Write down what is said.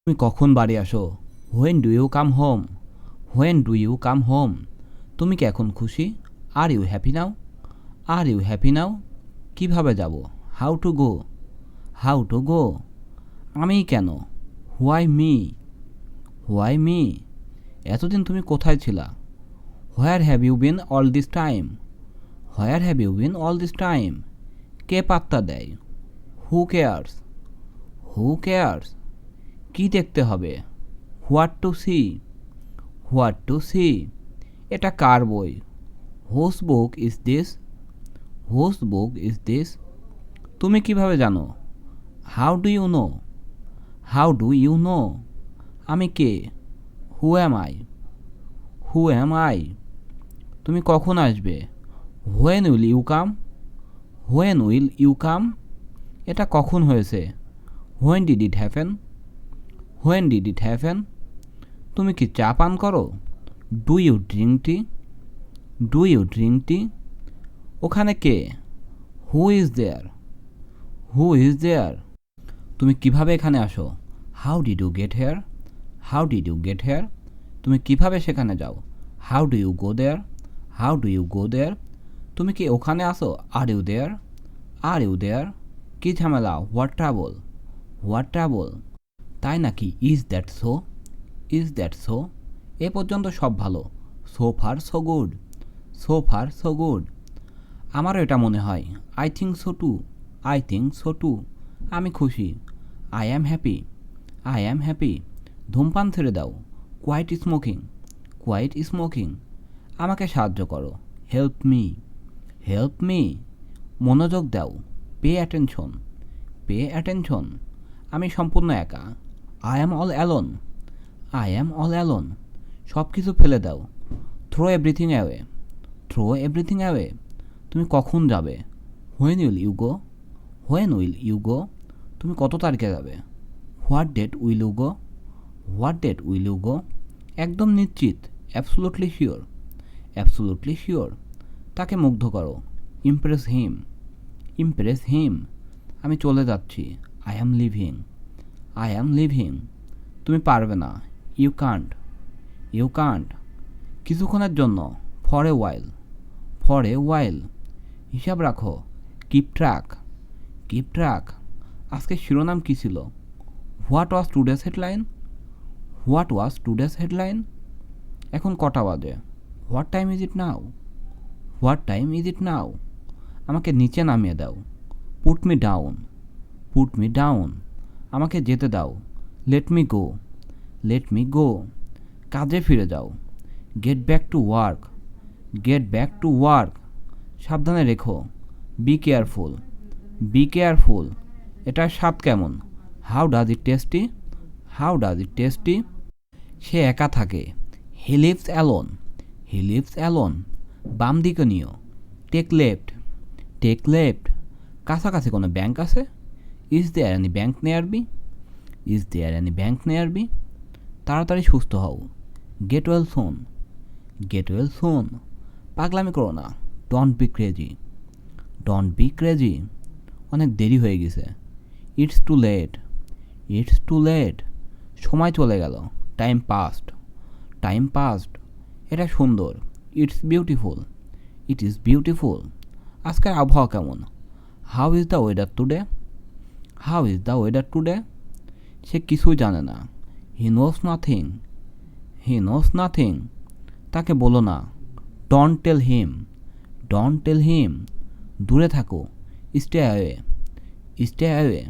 তুমি কখন বাড়ি আসো? When do you come home? When do you come home? তুমি কি এখন খুশি? Are you happy now? Are you happy নাও? কিভাবে যাব? How to go? How to go? আমি কেন? Why me? Why me? এতদিন তুমি কোথায় ছিলা? Where have you been all this time? Where have you been all this time? কে পাত্তা দেয়? Who cares? Who cares? কি দেখতে হবে? What to C? What to see? এটা কার বই? Whose book is this? Whose book is this? তুমি কিভাবে জানো? How do you know? How do you know? আমি কে? হু am I? Who am I? তুমি কখন আসবে? When will you come? When will you come? এটা কখন হয়েছে? When did it happen? When did it happen? তুমি কি চা পান করো? Do you drink tea? Do you drink tea? ওখানে কে? Who is there? Who is there? তুমি কিভাবে এখানে আসো? How did you get here? How did you get here? তুমি কিভাবে সেখানে যাও? How do you go there? How do you go there? তুমি কি ওখানে আসো? Are you there? Are you there? কি ঝামেলা? What trouble? What trouble? তাই নাকি? Is that so? Is that so? এ পর্যন্ত সব ভালো। So far so good. So far so good. আমারও এটা মনে হয়। I think so too. I think so too. আমি খুশি। I am happy. I am happy. ধূমপান ছেড়ে দাও। Quit smoking. Quit smoking. আমাকে সাহায্য করো। Help me. Help me. মনোযোগ দাও। Pay attention. Pay attention. আমি সম্পূর্ণ একা। I am all alone. I am all alone. সব কিছু ফেলে দাও। Throw everything away. Throw everything away. তুমি কখন যাবে? When will you go? When will you go? তুমি কত তারিখে যাবে? What date will you go? What date will you go? একদম নিশ্চিত। Absolutely sure. Absolutely sure. তাকে মুগ্ধ করো। Impress him. Impress him. আমি চলে যাচ্ছি। I am leaving. I am leaving. তুমি পারবে না। You can't. You can't. কিছুক্ষণের জন্য। For a while. For a while. হিসাব রাখো। Keep track. Keep track. আজকে শিরোনাম কী ছিল? What was today's headline? What was today's headline? এখন কটা বাজে? What time is it now? What time is it now? আমাকে নিচে নামিয়ে দাও। Put me down. Put me down. আমাকে যেতে দাও। Let me go. Let me go. কাজে ফিরে যাও। Get back to work. Get back to work. সাবধানে রেখো। Be careful. Be careful. এটার স্বাদ কেমন? How does it tasty? How does it tasty? সে একা থাকে। He lives alone. He lives alone. বাম দিকে নিও। Take left. Take left. কাছাকাছি কোনো ব্যাংক আছে? Is there any bank nearby? Is there any bank nearby? তাড়াতাড়ি সুস্থ হও। Get well soon. Get well soon. পাগলামি করো না। Don't be crazy. Don't be crazy. অনেক দেরি হয়ে গেছে। It's too late. It's too late. সময় চলে গেল। Time past. Time past. এটা সুন্দর। It's beautiful. It is beautiful. আজকের আবহাওয়া কেমন? How is the weather today? How is the weather today? সে কিছুই জানে না। He knows nothing. He knows nothing. তাকে বলো না। Don't tell him. Don't tell him. দূরে থাকো। Stay away. Stay away.